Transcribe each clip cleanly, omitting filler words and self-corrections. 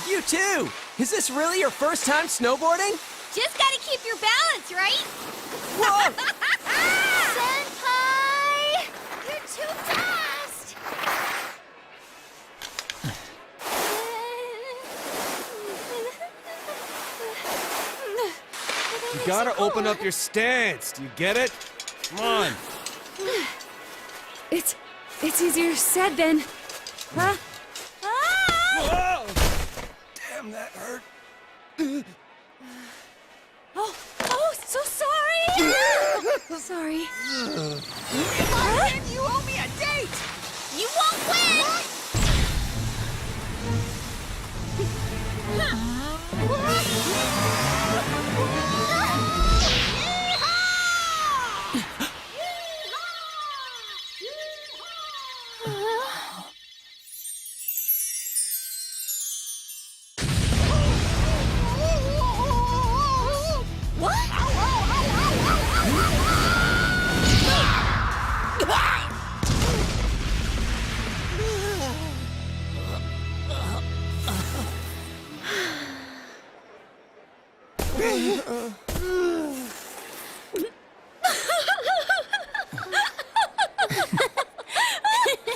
You too! Is this really your first time snowboarding? Just gotta keep your balance, right? Whoa! Senpai! You're too fast! You gotta open up your stance. Do you get it? Come on. It's easier said than... Huh? Whoa! Damn, that hurt. Oh, so sorry! Sorry. Huh? You owe me a date! You won't win!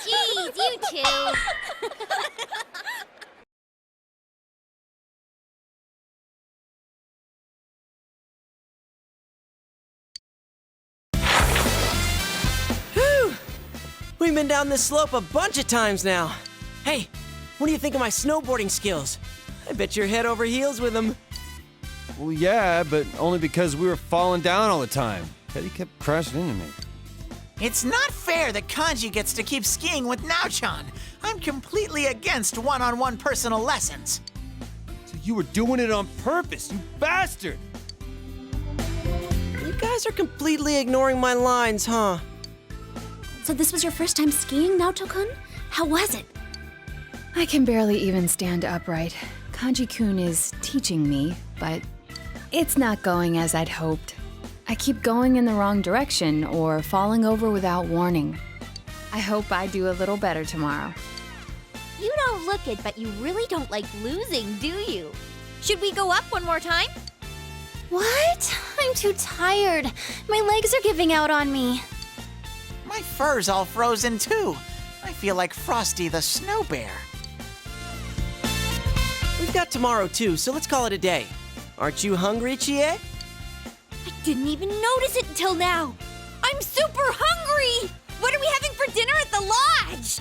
Jeez, you two. Whew! We've been down this slope a bunch of times now. Hey, what do you think of my snowboarding skills? I bet you're head over heels with them. Well, yeah, but only because we were falling down all the time. Teddy kept crashing into me. It's not fair that Kanji gets to keep skiing with Naochan. I'm completely against one-on-one personal lessons. So you were doing it on purpose, you bastard! You guys are completely ignoring my lines, huh? So this was your first time skiing, Naoto-kun? How was it? I can barely even stand upright. Kanji-kun is teaching me, but it's not going as I'd hoped. I keep going in the wrong direction or falling over without warning. I hope I do a little better tomorrow. You don't look it, but you really don't like losing, do you? Should we go up one more time? What? I'm too tired. My legs are giving out on me. My fur's all frozen too. I feel like Frosty the Snow Bear. We've got tomorrow too, so let's call it a day. Aren't you hungry, Chie? I didn't even notice it until now. I'm super hungry! What are we having for dinner at the lodge?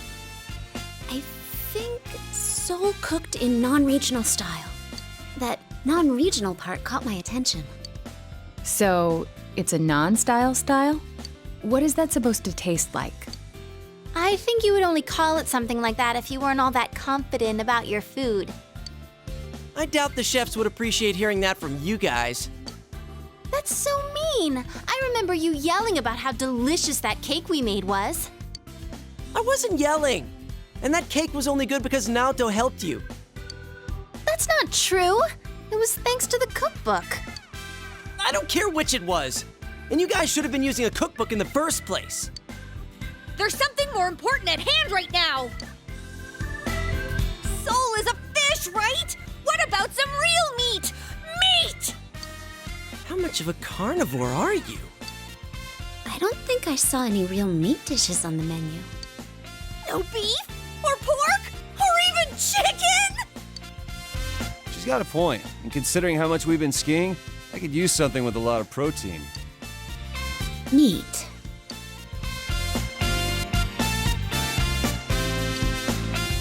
I think soul cooked in non-regional style. That non-regional part caught my attention. So, it's a non-style style? What is that supposed to taste like? I think you would only call it something like that if you weren't all that confident about your food. I doubt the chefs would appreciate hearing that from you guys. That's so mean. I remember you yelling about how delicious that cake we made was. I wasn't yelling. And that cake was only good because Naoto helped you. That's not true. It was thanks to the cookbook. I don't care which it was. And you guys should have been using a cookbook in the first place. There's something more important at hand right now. Soul is a fish, right? What about some real meat? Meat! How much of a carnivore are you? I don't think I saw any real meat dishes on the menu. No beef? Or pork? Or even chicken? She's got a point. And considering how much we've been skiing, I could use something with a lot of protein. Meat.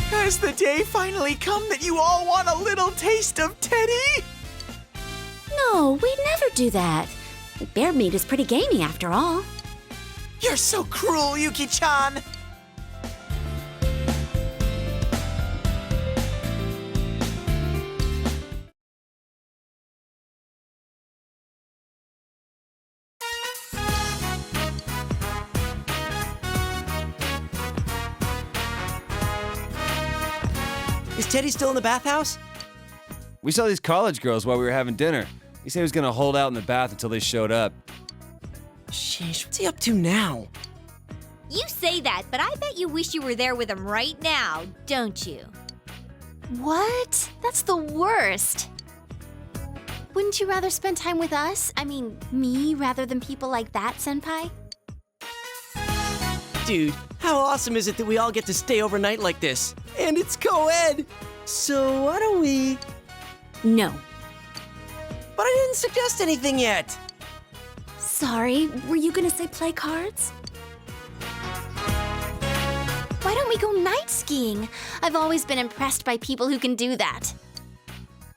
Has the day finally come that you all want a little taste of Teddy? No, we'd never do that. Bear meat is pretty gamey after all. You're so cruel, Yuki-chan. Is Teddy still in the bathhouse? We saw these college girls while we were having dinner. He said he was gonna hold out in the bath until they showed up. Sheesh, what's he up to now? You say that, but I bet you wish you were there with him right now, don't you? What? That's the worst. Wouldn't you rather spend time with us? I mean, me, rather than people like that, Senpai? Dude, how awesome is it that we all get to stay overnight like this? And it's co-ed! So why don't we... No. But I didn't suggest anything yet! Sorry, were you gonna say play cards? Why don't we go night skiing? I've always been impressed by people who can do that.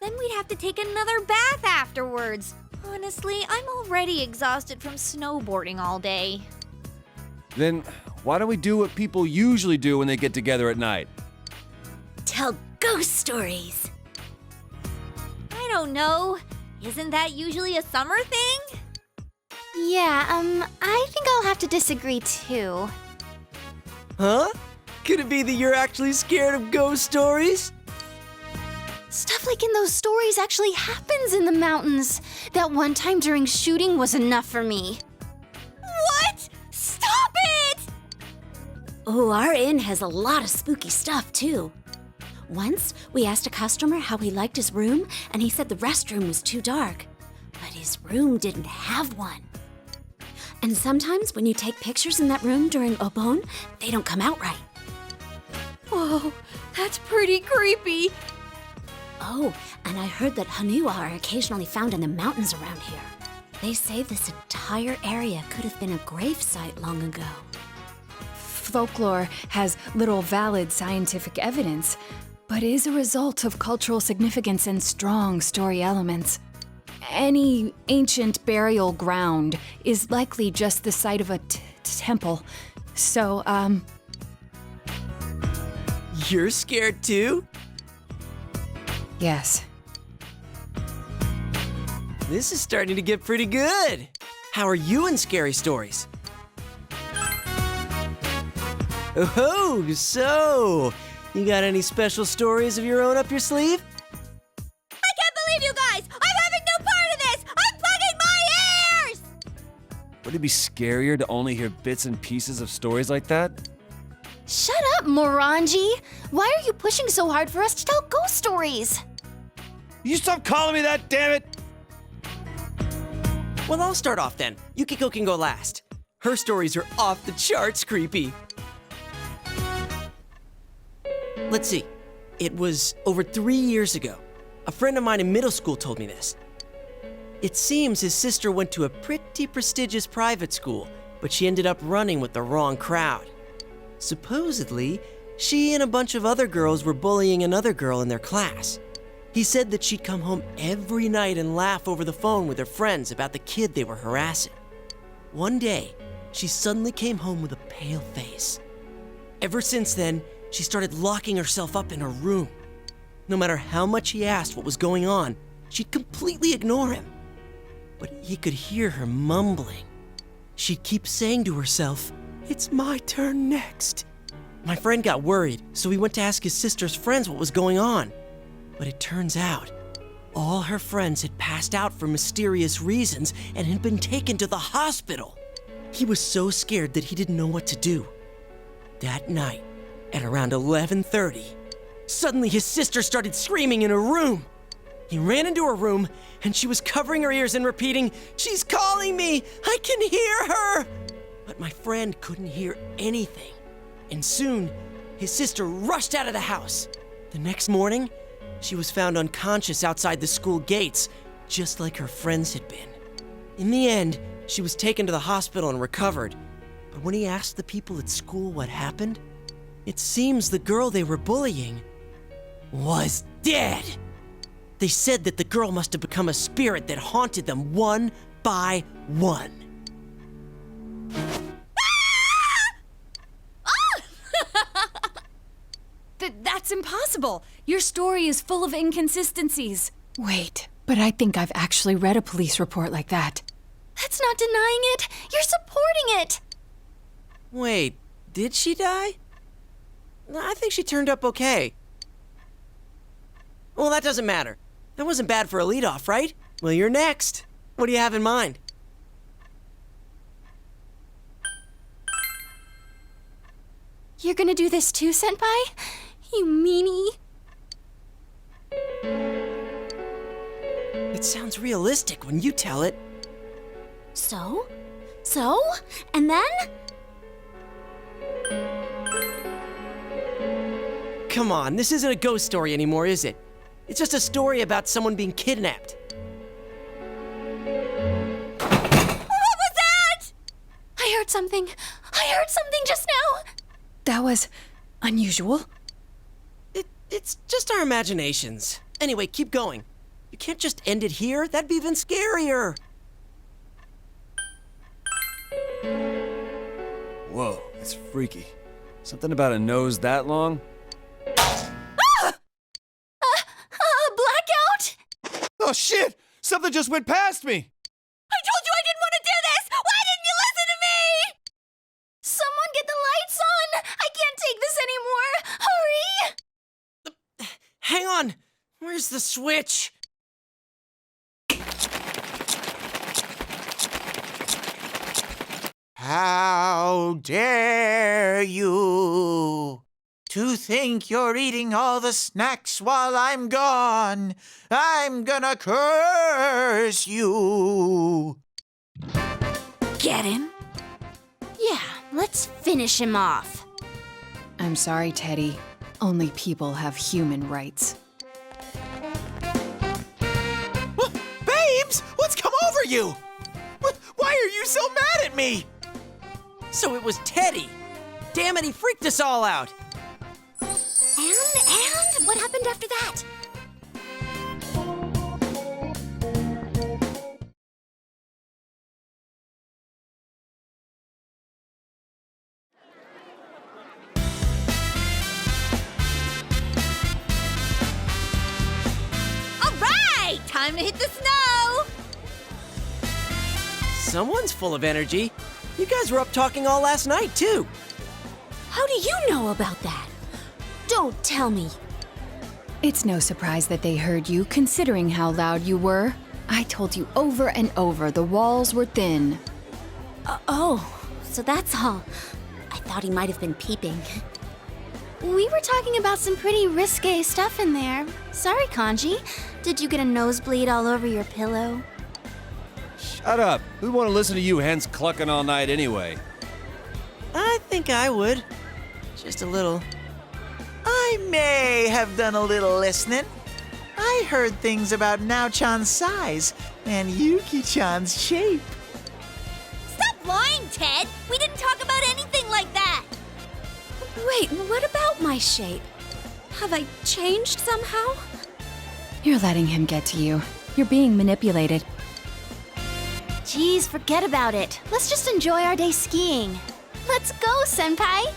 Then we'd have to take another bath afterwards. Honestly, I'm already exhausted from snowboarding all day. Then why don't we do what people usually do when they get together at night? Tell ghost stories. I don't know. Isn't that usually a summer thing? Yeah, I think I'll have to disagree too. Huh? Could it be that you're actually scared of ghost stories? Stuff like in those stories actually happens in the mountains. That one time during shooting was enough for me. What? Stop it! Oh, our inn has a lot of spooky stuff too. Once, we asked a customer how he liked his room, and he said the restroom was too dark. But his room didn't have one. And sometimes when you take pictures in that room during Obon, they don't come out right. Whoa, that's pretty creepy. Oh, and I heard that Hanua are occasionally found in the mountains around here. They say this entire area could have been a gravesite long ago. Folklore has little valid scientific evidence, but is a result of cultural significance and strong story elements. Any ancient burial ground is likely just the site of a temple. So, You're scared too? yes. This is starting to get pretty good. How are you in scary stories? Oh, so you got any special stories of your own up your sleeve? I can't believe you guys! I'm having no part of this! I'm plugging my ears! Would it be scarier to only hear bits and pieces of stories like that? Shut up, Morangi! Why are you pushing so hard for us to tell ghost stories? You stop calling me that, damn it! Well, I'll start off then. Yukiko can go last. Her stories are off the charts creepy. Let's see. It was over 3 years ago. A friend of mine in middle school told me this. It seems his sister went to a pretty prestigious private school, but she ended up running with the wrong crowd. Supposedly, she and a bunch of other girls were bullying another girl in their class. He said that she'd come home every night and laugh over the phone with her friends about the kid they were harassing. One day, she suddenly came home with a pale face. Ever since then, she started locking herself up in her room. No matter how much he asked what was going on, she'd completely ignore him. But he could hear her mumbling. She'd keep saying to herself, "It's my turn next." My friend got worried, so he went to ask his sister's friends what was going on. But it turns out, all her friends had passed out for mysterious reasons and had been taken to the hospital. He was so scared that he didn't know what to do. That night, at around 11:30, suddenly his sister started screaming in her room. He ran into her room, and she was covering her ears and repeating, "She's calling me! I can hear her!" But my friend couldn't hear anything. And soon, his sister rushed out of the house. The next morning, she was found unconscious outside the school gates, just like her friends had been. In the end, she was taken to the hospital and recovered. But when he asked the people at school what happened, it seems the girl they were bullying was dead. They said that the girl must have become a spirit that haunted them one by one. That's impossible. Your story is full of inconsistencies. Wait, but I think I've actually read a police report like that. That's not denying it. You're supporting it. Wait, did she die? I think she turned up okay. Well, that doesn't matter. That wasn't bad for a leadoff, right? Well, you're next. What do you have in mind? You're gonna do this too, Senpai? You meanie. It sounds realistic when you tell it. So? And then? Come on, this isn't a ghost story anymore, is it? It's just a story about someone being kidnapped. What was that? I heard something just now. That was unusual. It's just our imaginations. Anyway, keep going. You can't just end it here. That'd be even scarier. Whoa, that's freaky. Something about a nose that long? Blackout? Oh shit! Something just went past me! I told you I didn't want to do this! Why didn't you listen to me? Someone get the lights on! I can't take this anymore! Hurry! Hang on. Where's the switch? How dare you to think you're eating all the snacks while I'm gone? I'm gonna curse you. Get him? Yeah, let's finish him off. I'm sorry, Teddy. Only people have human rights. Babes, what's come over you? Why are you so mad at me? So it was Teddy. Damn it, he freaked us all out. And what happened after that? All right! Time to hit the snow! Someone's full of energy. You guys were up talking all last night, too. How do you know about that? Don't tell me. It's no surprise that they heard you, considering how loud you were. I told you over and over the walls were thin. Oh, so that's all. I thought he might have been peeping. We were talking about some pretty risque stuff in there. Sorry, Kanji. Did you get a nosebleed all over your pillow? Shut up! Who'd want to listen to you hens clucking all night anyway? I think I would. Just a little. I may have done a little listening. I heard things about Nao-chan's size and Yuki-chan's shape. Stop lying, Ted! We didn't talk about anything like that! Wait, what about my shape? Have I changed somehow? You're letting him get to you. You're being manipulated. Geez, forget about it. Let's just enjoy our day skiing. Let's go, Senpai!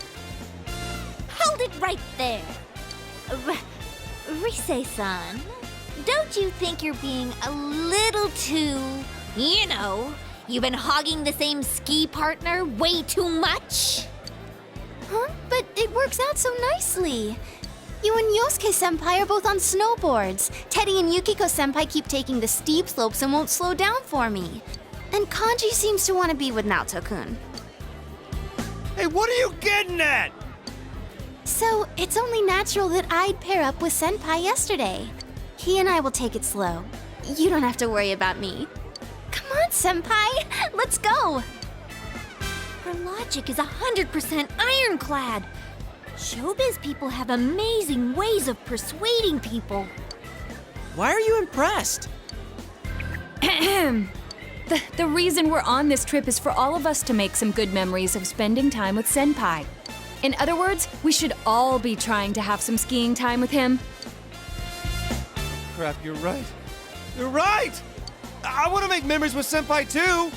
Hold it right there. Rise-san, don't you think you're being a little too, you've been hogging the same ski partner way too much? Huh? But it works out so nicely. You and Yosuke-senpai are both on snowboards. Teddy and Yukiko-senpai keep taking the steep slopes and won't slow down for me. And Kanji seems to want to be with Naoto-kun. Hey, what are you getting at? So, it's only natural that I'd pair up with Senpai yesterday. He and I will take it slow. You don't have to worry about me. Come on, Senpai! Let's go! Her logic is 100% ironclad. Showbiz people have amazing ways of persuading people. Why are you impressed? The reason we're on this trip is for all of us to make some good memories of spending time with Senpai. In other words, we should all be trying to have some skiing time with him. Crap, you're right. You're right! I want to make memories with Senpai too!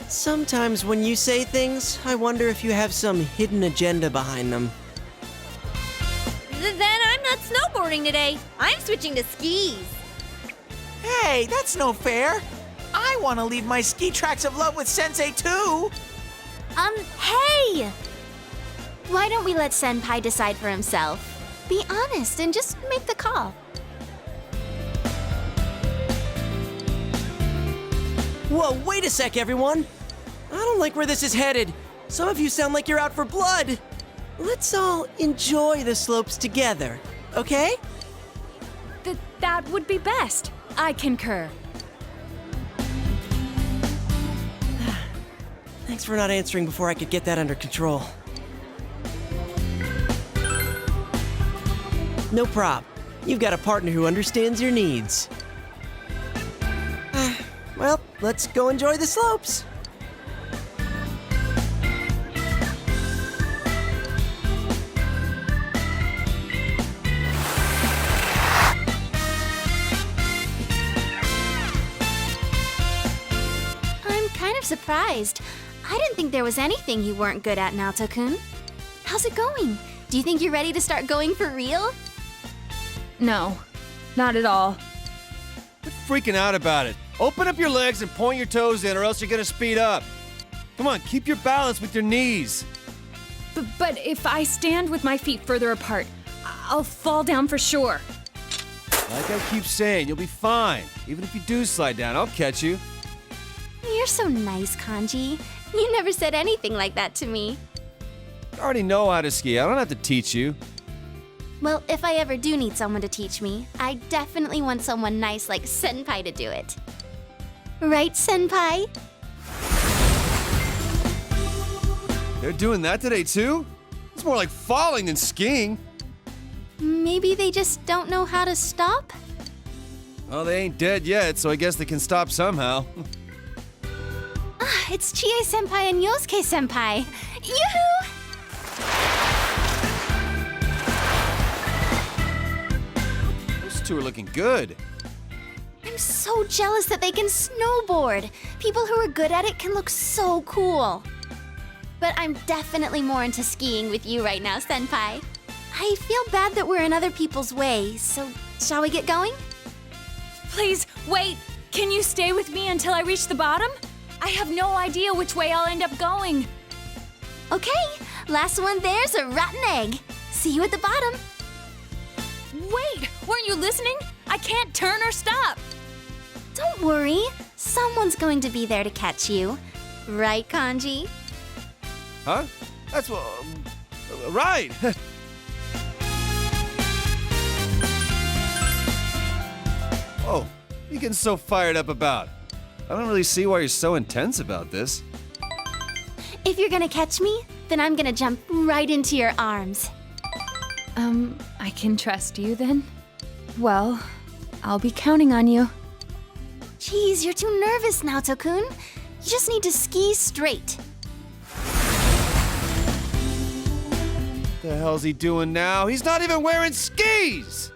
Sometimes when you say things, I wonder if you have some hidden agenda behind them. Then I'm not snowboarding today. I'm switching to skis. Hey, that's no fair. I want to leave my ski tracks of love with Sensei too. Hey! Why don't we let Senpai decide for himself? Be honest and just make the call. Whoa, wait a sec, everyone! I don't like where this is headed. Some of you sound like you're out for blood. Let's all enjoy the slopes together, okay? That would be best. I concur. Thanks for not answering before I could get that under control. No prob. You've got a partner who understands your needs. Well, let's go enjoy the slopes. I'm kind of surprised. I didn't think there was anything you weren't good at, Naoto-kun. How's it going? Do you think you're ready to start going for real? No, not at all. Quit freaking out about it. Open up your legs and point your toes in, or else you're gonna speed up. Come on, keep your balance with your knees. But if I stand with my feet further apart, I'll fall down for sure. Like I keep saying, you'll be fine. Even if you do slide down, I'll catch you. You're so nice, Kanji. You never said anything like that to me. I already know how to ski. I don't have to teach you. Well, if I ever do need someone to teach me, I definitely want someone nice like Senpai to do it. Right, Senpai? They're doing that today too? It's more like falling than skiing. Maybe they just don't know how to stop? Well, they ain't dead yet, so I guess they can stop somehow. It's Chie Senpai and Yosuke Senpai. Yoo-hoo! Those two are looking good. I'm so jealous that they can snowboard. People who are good at it can look so cool. But I'm definitely more into skiing with you right now, Senpai. I feel bad that we're in other people's way, so shall we get going? Please, wait! Can you stay with me until I reach the bottom? I have no idea which way I'll end up going. Okay, last one there's a rotten egg. See you at the bottom. Wait, weren't you listening? I can't turn or stop. Don't worry, someone's going to be there to catch you. Right, Kanji? Huh? That's what. Right! Whoa, what are you getting so fired up about? I don't really see why you're so intense about this. If you're gonna catch me, then I'm gonna jump right into your arms. I can trust you then? Well, I'll be counting on you. Geez, you're too nervous, Naoto-kun. You just need to ski straight. What the hell's he doing now? He's not even wearing skis!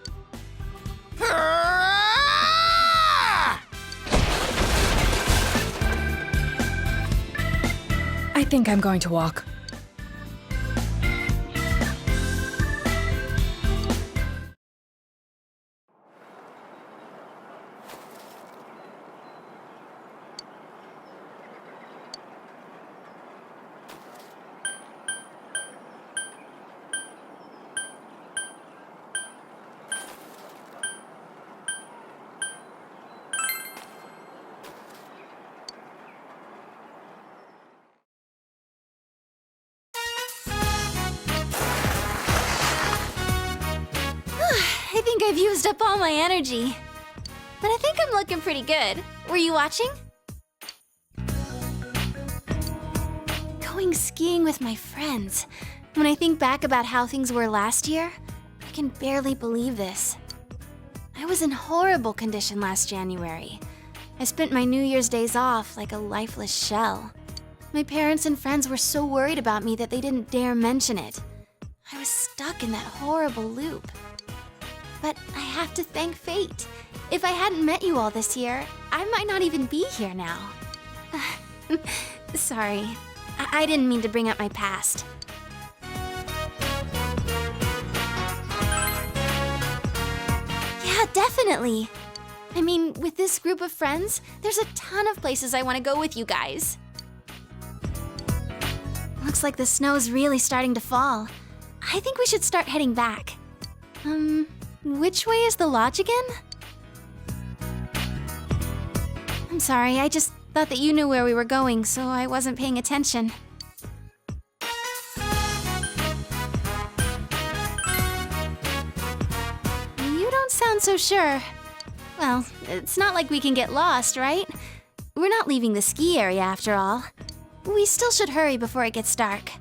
I think I'm going to walk. I think I've used up all my energy. But I think I'm looking pretty good. Were you watching? Going skiing with my friends. When I think back about how things were last year, I can barely believe this. I was in horrible condition last January. I spent my New Year's days off like a lifeless shell. My parents and friends were so worried about me that they didn't dare mention it. I was stuck in that horrible loop. But I have to thank fate. If I hadn't met you all this year, I might not even be here now. Sorry, I didn't mean to bring up my past. Yeah, definitely. I mean, with this group of friends, there's a ton of places I want to go with you guys. Looks like the snow's really starting to fall. I think we should start heading back. Which way is the lodge again? I'm sorry, I just thought that you knew where we were going, so I wasn't paying attention. You don't sound so sure. Well, it's not like we can get lost, right? We're not leaving the ski area after all. We still should hurry before it gets dark.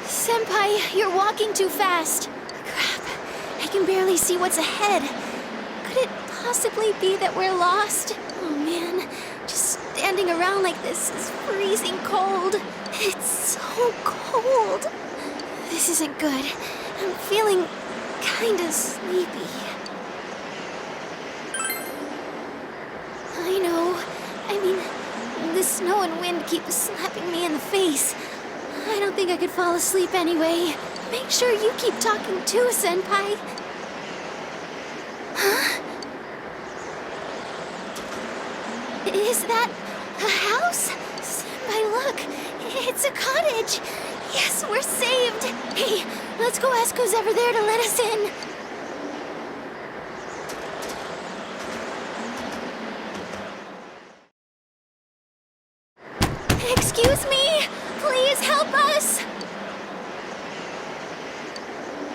Senpai, you're walking too fast. Crap, I can barely see what's ahead. Could it possibly be that we're lost? Oh man, just standing around like this is freezing cold. It's so cold. This isn't good. I'm feeling kinda sleepy. I know. I mean, the snow and wind keep slapping me in the face. I don't think I could fall asleep anyway. Make sure you keep talking too, Senpai. Huh? Is that a house? Senpai, look. It's a cottage. Yes, we're saved. Hey, let's go ask who's ever there to let us in. Excuse me? Please help us!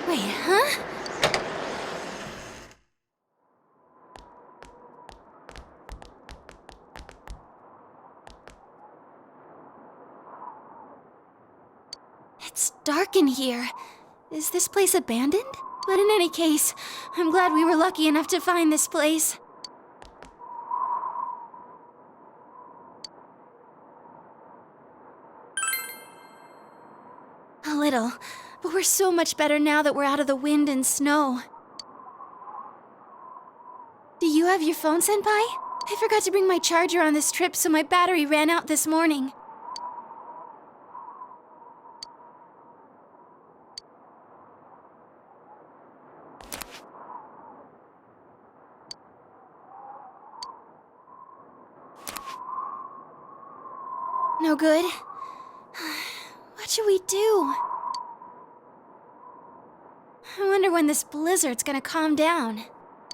Wait, huh? It's dark in here. Is this place abandoned? But in any case, I'm glad we were lucky enough to find this place. A little, but we're so much better now that we're out of the wind and snow. Do you have your phone, Senpai? I forgot to bring my charger on this trip, so my battery ran out this morning. No good? What should we do? I wonder when this blizzard's gonna calm down.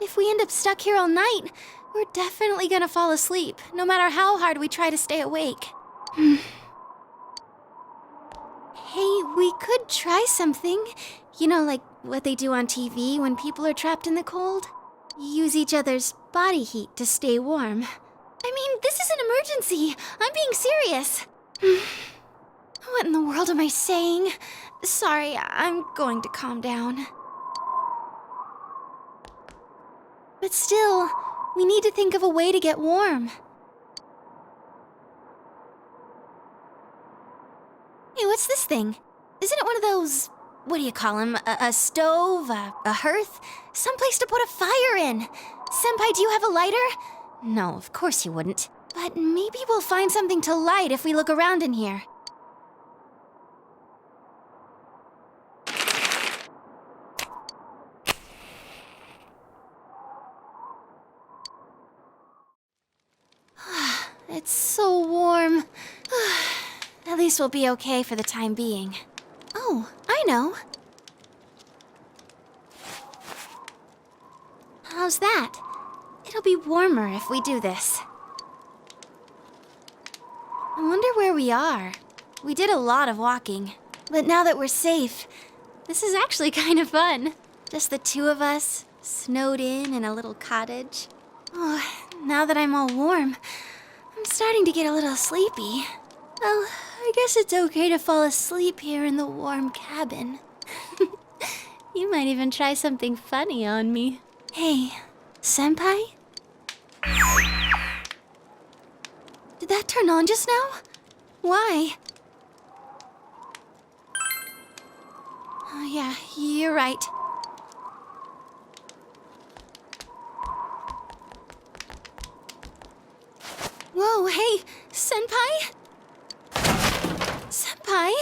If we end up stuck here all night, we're definitely gonna fall asleep, no matter how hard we try to stay awake. Hey, we could try something. You know, like what they do on TV when people are trapped in the cold? Use each other's body heat to stay warm. I mean, this is an emergency. I'm being serious. What in the world am I saying? Sorry, I'm going to calm down. But still, we need to think of a way to get warm. Hey, what's this thing? Isn't it one of those, what do you call them? A stove? A hearth? Someplace to put a fire in. Senpai, do you have a lighter? No, of course you wouldn't. But maybe we'll find something to light if we look around in here. It's so warm. At least we'll be okay for the time being. Oh, I know. How's that? It'll be warmer if we do this. I wonder where we are. We did a lot of walking. But now that we're safe, this is actually kind of fun. Just the two of us, snowed in a little cottage. Oh, now that I'm all warm, I'm starting to get a little sleepy. Well, I guess it's okay to fall asleep here in the warm cabin. You might even try something funny on me. Hey, Senpai? Did that turn on just now? Why? Oh yeah, you're right. Whoa, hey, Senpai? Senpai,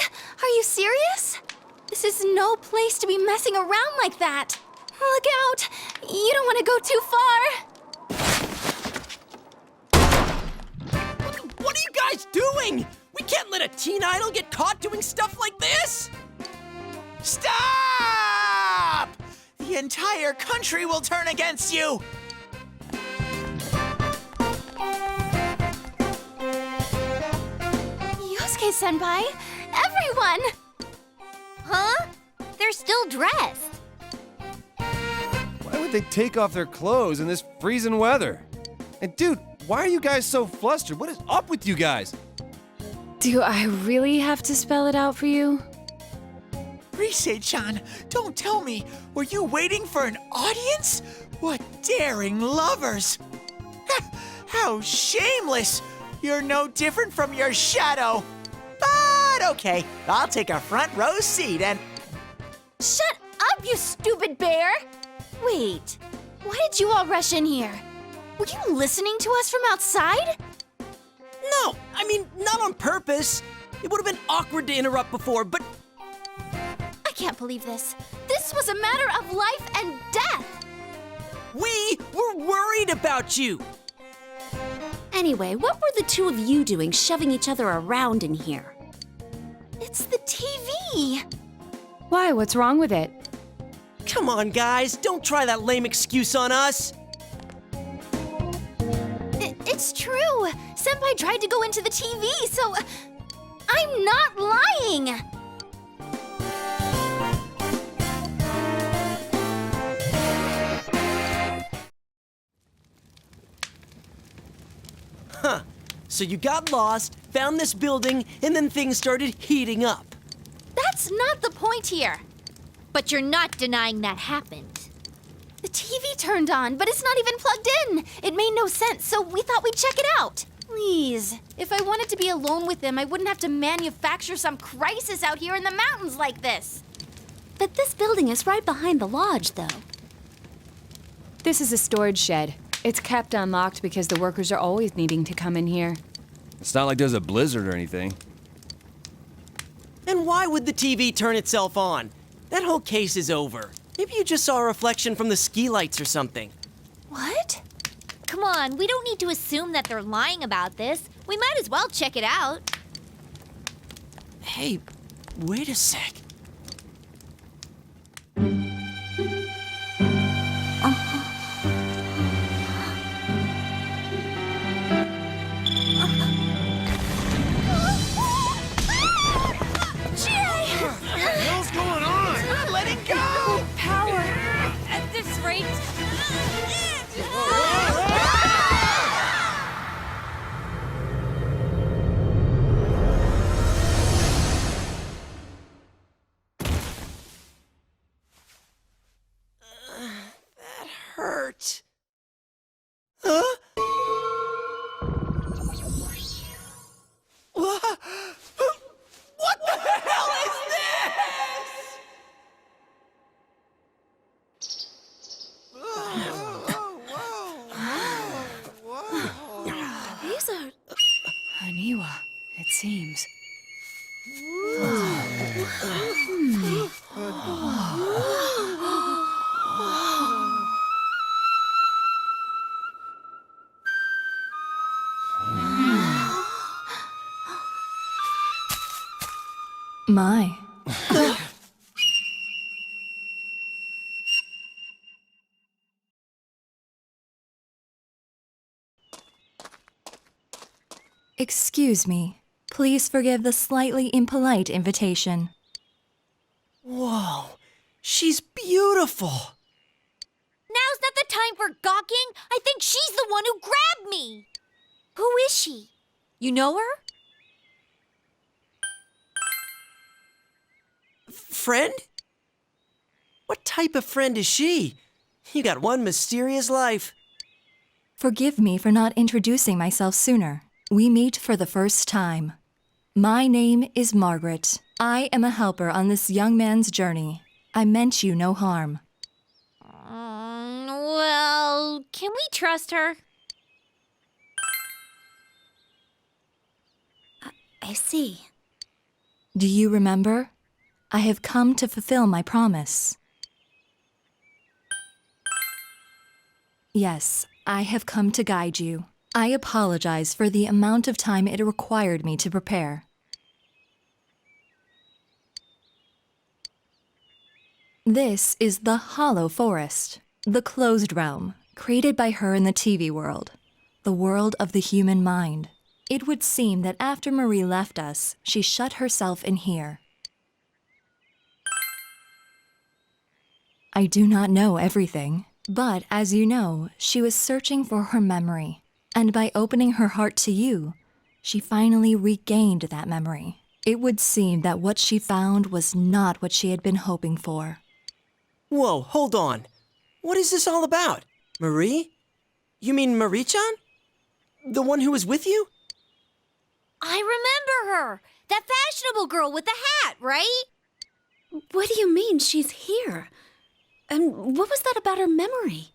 are you serious? This is no place to be messing around like that. Look out! You don't want to go too far! What are you doing? We can't let a teen idol get caught doing stuff like this! Stop! The entire country will turn against you! Yosuke-senpai, everyone! Huh? They're still dressed. Why would they take off their clothes in this freezing weather? And dude, why are you guys so flustered? What is up with you guys? Do I really have to spell it out for you? Rise-chan, don't tell me. Were you waiting for an audience? What daring lovers! How shameless! You're no different from your shadow. But okay, I'll take a front row seat and... Shut up, you stupid bear! Wait, why did you all rush in here? Were you listening to us from outside? No, I mean, not on purpose. It would have been awkward to interrupt before, but I can't believe this. This was a matter of life and death! we were worried about you. Anyway, what were the two of you doing shoving each other around in here? It's the TV! Why? What's wrong with it? Come on, guys, don't try that lame excuse on us. It's true! Senpai tried to go into the TV, so... I'm not lying! Huh. So you got lost, found this building, and then things started heating up. That's not the point here. But you're not denying that happened. The TV turned on, but it's not even plugged in. It made no sense, so we thought we'd check it out. Please, if I wanted to be alone with them, I wouldn't have to manufacture some crisis out here in the mountains like this. But this building is right behind the lodge, though. This is a storage shed. It's kept unlocked because the workers are always needing to come in here. It's not like there's a blizzard or anything. And why would the TV turn itself on? That whole case is over. Maybe you just saw a reflection from the ski lights or something. What? Come on, we don't need to assume that they're lying about this. We might as well check it out. Hey, wait a sec. What's going on? Let it go! Power. At this rate... Hurt. Huh? What the hell is this? These are... Haniwa, it seems. My. Excuse me. Please forgive the slightly impolite invitation. Whoa, she's beautiful. Now's not the time for gawking. I think she's the one who grabbed me. Who is she? You know her? Friend? What type of friend is she? You got one mysterious life. Forgive me for not introducing myself sooner. We meet for the first time. My name is Margaret. I am a helper on this young man's journey. I meant you no harm. Well, can we trust her? I see. Do you remember? I have come to fulfill my promise. Yes, I have come to guide you. I apologize for the amount of time it required me to prepare. This is the Hollow Forest, the closed realm, created by her in the TV world, the world of the human mind. It would seem that after Marie left us, she shut herself in here. I do not know everything, but as you know, she was searching for her memory, and by opening her heart to you, she finally regained that memory. It would seem that what she found was not what she had been hoping for. Whoa, hold on. What is this all about? Marie? You mean Marie-chan? The one who was with you? I remember her! That fashionable girl with the hat, right? What do you mean she's here? And what was that about her memory?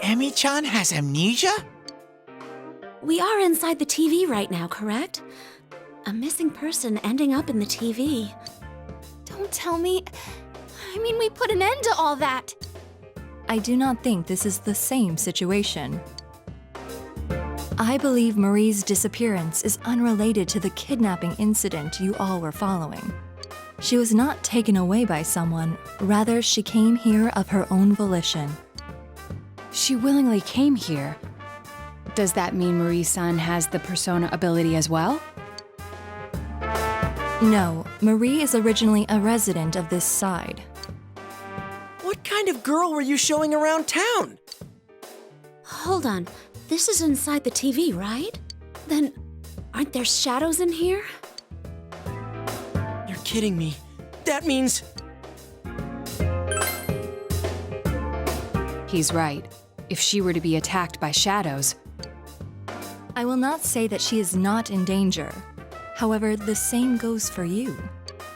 Emi-chan has amnesia? We are inside the TV right now, correct? A missing person ending up in the TV. Don't tell me. I mean, we put an end to all that. I do not think this is the same situation. I believe Marie's disappearance is unrelated to the kidnapping incident you all were following. She was not taken away by someone, rather she came here of her own volition. She willingly came here. Does that mean Marie-san has the persona ability as well? No, Marie is originally a resident of this side. What kind of girl were you showing around town? Hold on. This is inside the TV, right? Then, aren't there shadows in here? You're kidding me. That means... He's right. If she were to be attacked by shadows, I will not say that she is not in danger. However, the same goes for you.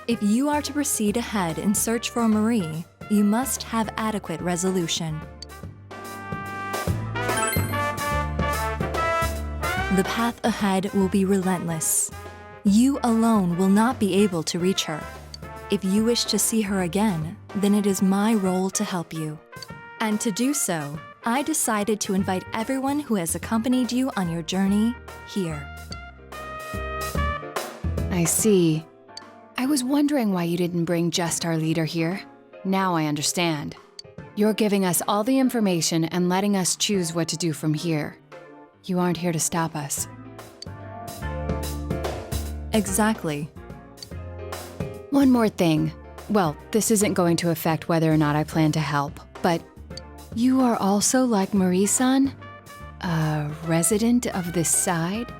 If you are to proceed ahead and search for Marie, you must have adequate resolution. The path ahead will be relentless. You alone will not be able to reach her. If you wish to see her again, then it is my role to help you. And to do so, I decided to invite everyone who has accompanied you on your journey here. I see. I was wondering why you didn't bring just our leader here. Now I understand. You're giving us all the information and letting us choose what to do from here. You aren't here to stop us. Exactly. One more thing. Well, this isn't going to affect whether or not I plan to help, but you are also like Marie-san? A resident of this side?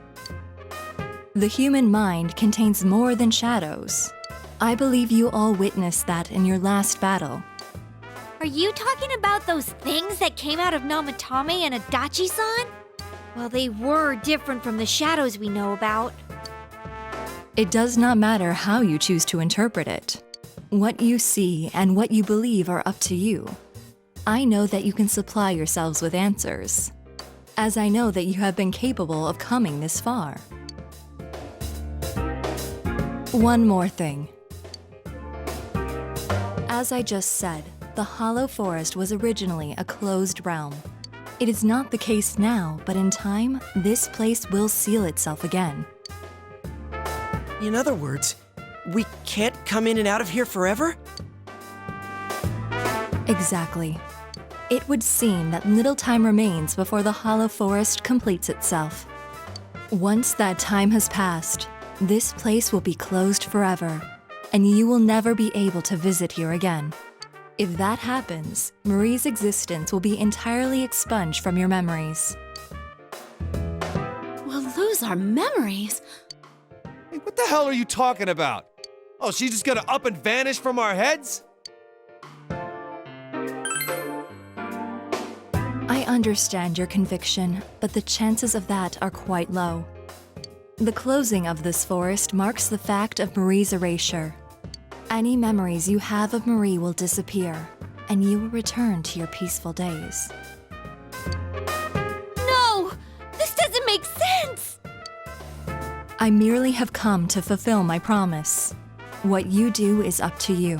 The human mind contains more than shadows. I believe you all witnessed that in your last battle. Are you talking about those things that came out of Namatame and Adachi-san? Well, they were different from the shadows we know about. It does not matter how you choose to interpret it. What you see and what you believe are up to you. I know that you can supply yourselves with answers, as I know that you have been capable of coming this far. One more thing. As I just said, the Hollow Forest was originally a closed realm. It is not the case now, but in time, this place will seal itself again. In other words, we can't come in and out of here forever? Exactly. It would seem that little time remains before the Hollow Forest completes itself. Once that time has passed, this place will be closed forever, and you will never be able to visit here again. If that happens, Marie's existence will be entirely expunged from your memories. We'll lose our memories? Hey, what the hell are you talking about? Oh, she's just gonna up and vanish from our heads? I understand your conviction, but the chances of that are quite low. The closing of this forest marks the fact of Marie's erasure. Any memories you have of Marie will disappear, and you will return to your peaceful days. No! This doesn't make sense! I merely have come to fulfill my promise. What you do is up to you.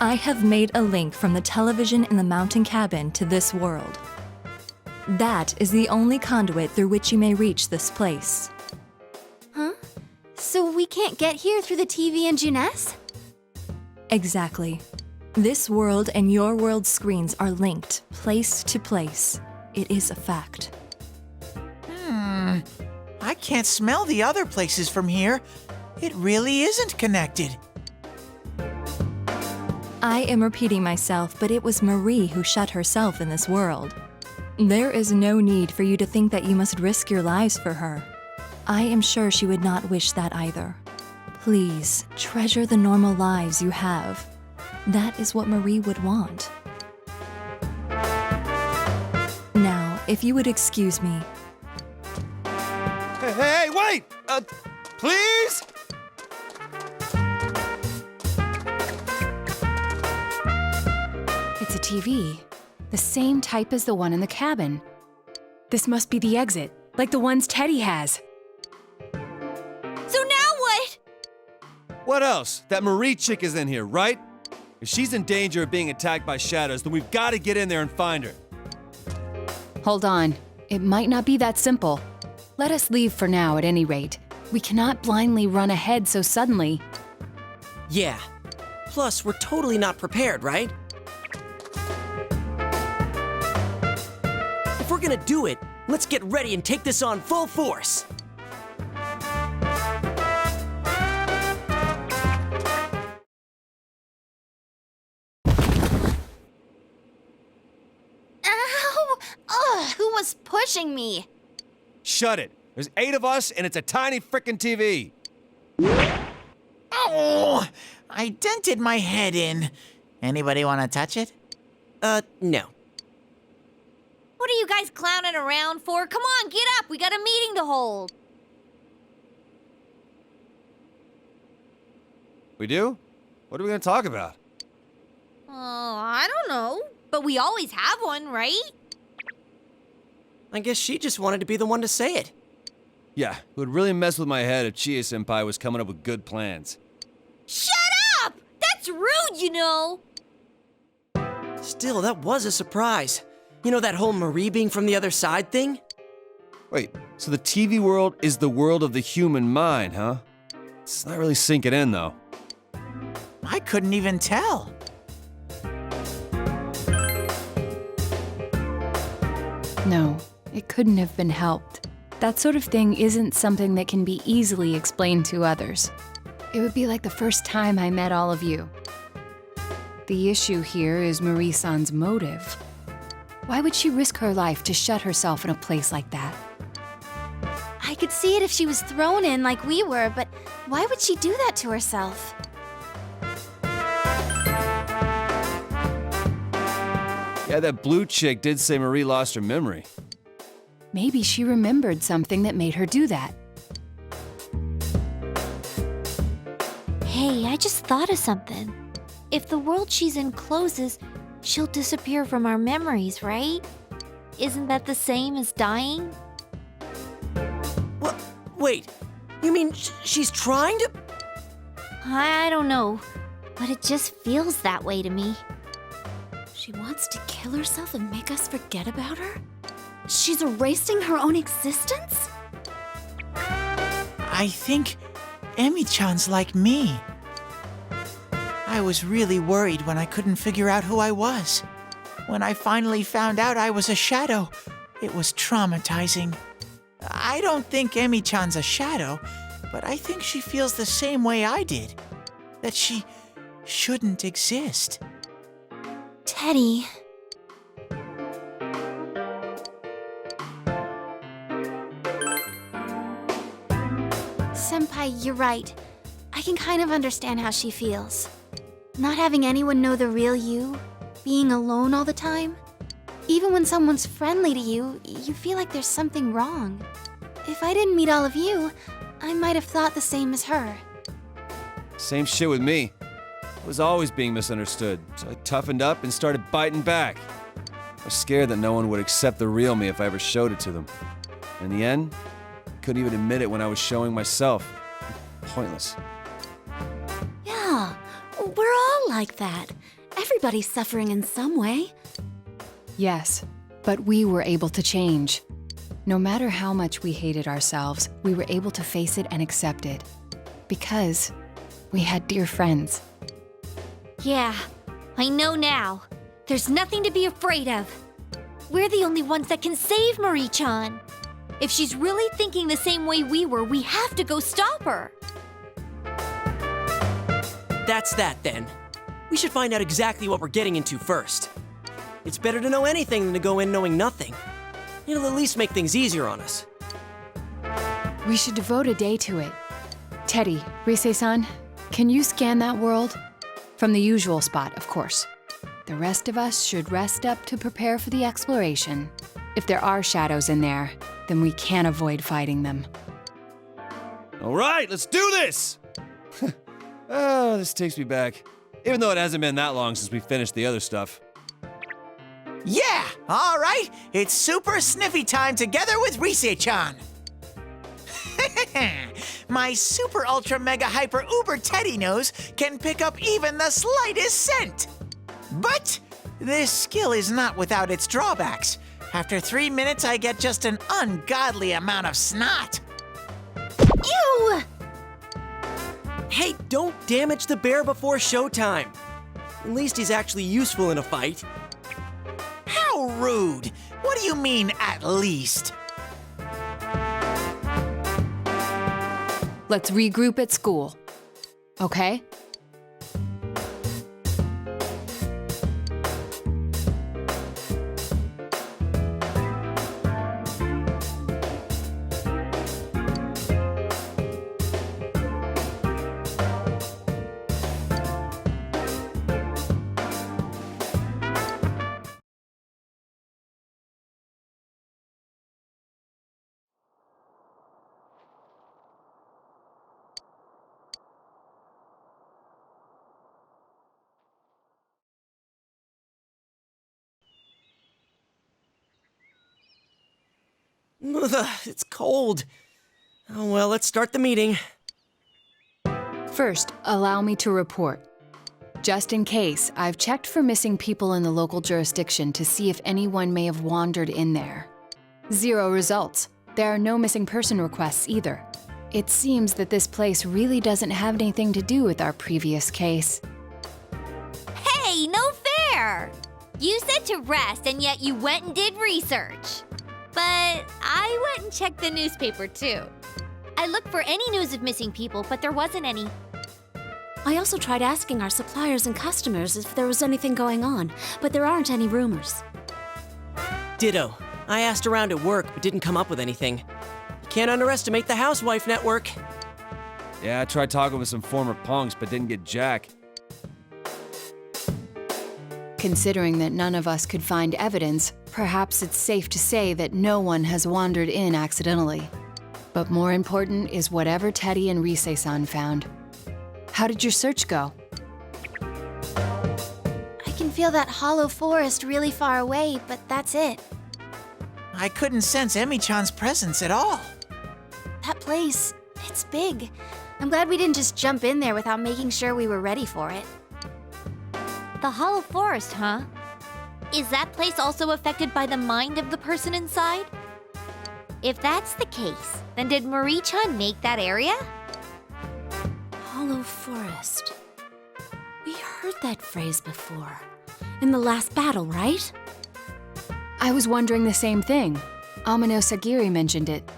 I have made a link from the television in the mountain cabin to this world. That is the only conduit through which you may reach this place. Huh? So we can't get here through the TV and Juness? Exactly. This world and your world's screens are linked, place to place. It is a fact. I can't smell the other places from here. It really isn't connected. I am repeating myself, but it was Marie who shut herself in this world. There is no need for you to think that you must risk your lives for her. I am sure she would not wish that either. Please, treasure the normal lives you have. That is what Marie would want. Now, if you would excuse me. Hey, wait! Please? It's a TV. The same type as the one in the cabin. This must be the exit, like the ones Teddy has. So now what? What else? That Marie chick is in here, right? If she's in danger of being attacked by shadows, then we've got to get in there and find her. Hold on. It might not be that simple. Let us leave for now, at any rate. We cannot blindly run ahead so suddenly. Yeah. Plus, we're totally not prepared, right? If we're gonna do it, let's get ready and take this on full force. Ow! Ugh, who was pushing me? Shut it. There's 8 of us, and it's a tiny frickin' TV. Oh, I dented my head in. Anybody want to touch it? No. What are you guys clowning around for? Come on, get up. We got a meeting to hold. We do? What are we gonna talk about? Oh, I don't know. But we always have one, right? I guess she just wanted to be the one to say it. Yeah, it would really mess with my head if Chie-senpai was coming up with good plans. Shut up! That's rude, you know. Still, that was a surprise. You know that whole Marie being from the other side thing? Wait, so the TV world is the world of the human mind, huh? It's not really sinking in, though. I couldn't even tell. No, it couldn't have been helped. That sort of thing isn't something that can be easily explained to others. It would be like the first time I met all of you. The issue here is Marie-san's motive. Why would she risk her life to shut herself in a place like that? I could see it if she was thrown in like we were, but why would she do that to herself? Yeah, that blue chick did say Marie lost her memory. Maybe she remembered something that made her do that. Hey, I just thought of something. If the world she's in closes, she'll disappear from our memories, right? Isn't that the same as dying? What? Wait, you mean she's trying to? I don't know, but it just feels that way to me. She wants to kill herself and make us forget about her? She's erasing her own existence? I think Emi-chan's like me. I was really worried when I couldn't figure out who I was. When I finally found out I was a shadow, it was traumatizing. I don't think Emi-chan's a shadow, but I think she feels the same way I did. That she shouldn't exist. Teddy. Senpai, you're right. I can kind of understand how she feels. Not having anyone know the real you, being alone all the time. Even when someone's friendly to you, you feel like there's something wrong. If I didn't meet all of you, I might have thought the same as her. Same shit with me. I was always being misunderstood, so I toughened up and started biting back. I was scared that no one would accept the real me if I ever showed it to them. In the end, I couldn't even admit it when I was showing myself. Pointless. Yeah, like that. Everybody's suffering in some way. Yes, but we were able to change. No matter how much we hated ourselves, we were able to face it and accept it. Because we had dear friends. Yeah, I know now. There's nothing to be afraid of. We're the only ones that can save Marie-chan. If she's really thinking the same way we were, we have to go stop her. That's that then. We should find out exactly what we're getting into first. It's better to know anything than to go in knowing nothing. It'll at least make things easier on us. We should devote a day to it. Teddy, Rise-san, can you scan that world? From the usual spot, of course. The rest of us should rest up to prepare for the exploration. If there are shadows in there, then we can't avoid fighting them. All right, let's do this! Oh, this takes me back. Even though it hasn't been that long since we finished the other stuff. Yeah, all right. It's super sniffy time together with Rise-chan. My super ultra mega hyper uber teddy nose can pick up even the slightest scent. But this skill is not without its drawbacks. After 3 minutes, I get just an ungodly amount of snot. Ew! Hey, don't damage the bear before showtime. At least he's actually useful in a fight. How rude! What do you mean, at least? Let's regroup at school. Okay? Ugh, it's cold. Oh well, let's start the meeting. First, allow me to report. Just in case, I've checked for missing people in the local jurisdiction to see if anyone may have wandered in there. 0 results. There are no missing person requests either. It seems that this place really doesn't have anything to do with our previous case. Hey, no fair! You said to rest, and yet you went and did research. But I went and checked the newspaper too. I looked for any news of missing people, but there wasn't any. I also tried asking our suppliers and customers if there was anything going on, but there aren't any rumors. Ditto. I asked around at work, but didn't come up with anything. You can't underestimate the housewife network. Yeah, I tried talking with some former punks, but didn't get jack. Considering that none of us could find evidence, perhaps it's safe to say that no one has wandered in accidentally. But more important is whatever Teddy and Rise-san found. How did your search go? I can feel that hollow forest really far away, but that's it. I couldn't sense Emi-chan's presence at all. That place, it's big. I'm glad we didn't just jump in there without making sure we were ready for it. The Hollow Forest, huh? Is that place also affected by the mind of the person inside? If that's the case, then did Marie-chan make that area? Hollow Forest. We heard that phrase before. In the last battle, right? I was wondering the same thing. Amano Sagiri mentioned it.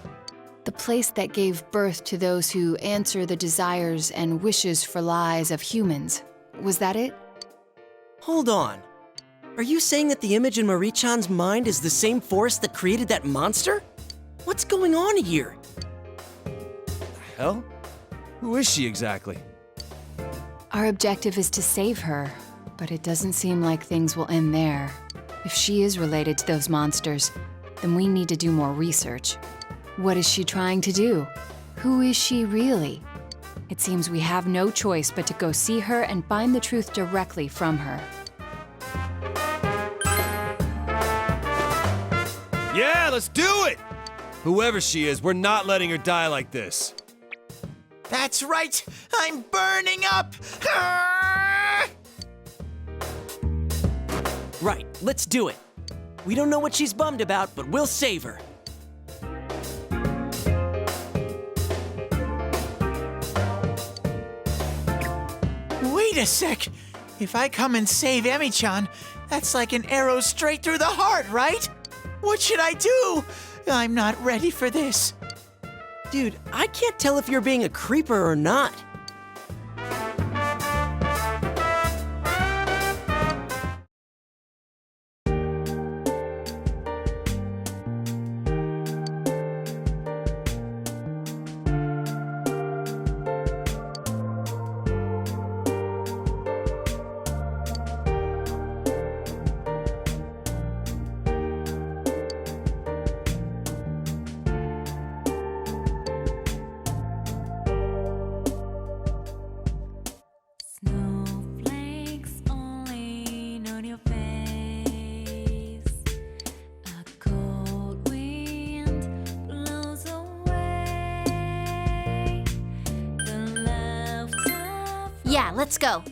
The place that gave birth to those who answer the desires and wishes for lies of humans. Was that it? Hold on. Are you saying that the image in Marie-chan's mind is the same force that created that monster? What's going on here? Hell? Who is she exactly? Our objective is to save her, but it doesn't seem like things will end there. If she is related to those monsters, then we need to do more research. What is she trying to do? Who is she really? It seems we have no choice but to go see her and find the truth directly from her. Yeah, let's do it! Whoever she is, we're not letting her die like this. That's right, I'm burning up! Ah! Right, let's do it. We don't know what she's bummed about, but we'll save her. Wait a sec. If I come and save Emi-chan, that's like an arrow straight through the heart, right? What should I do? I'm not ready for this. Dude, I can't tell if you're being a creeper or not. Snowflakes only on your face. A cold wind blows away the laughter. Yeah, let's go.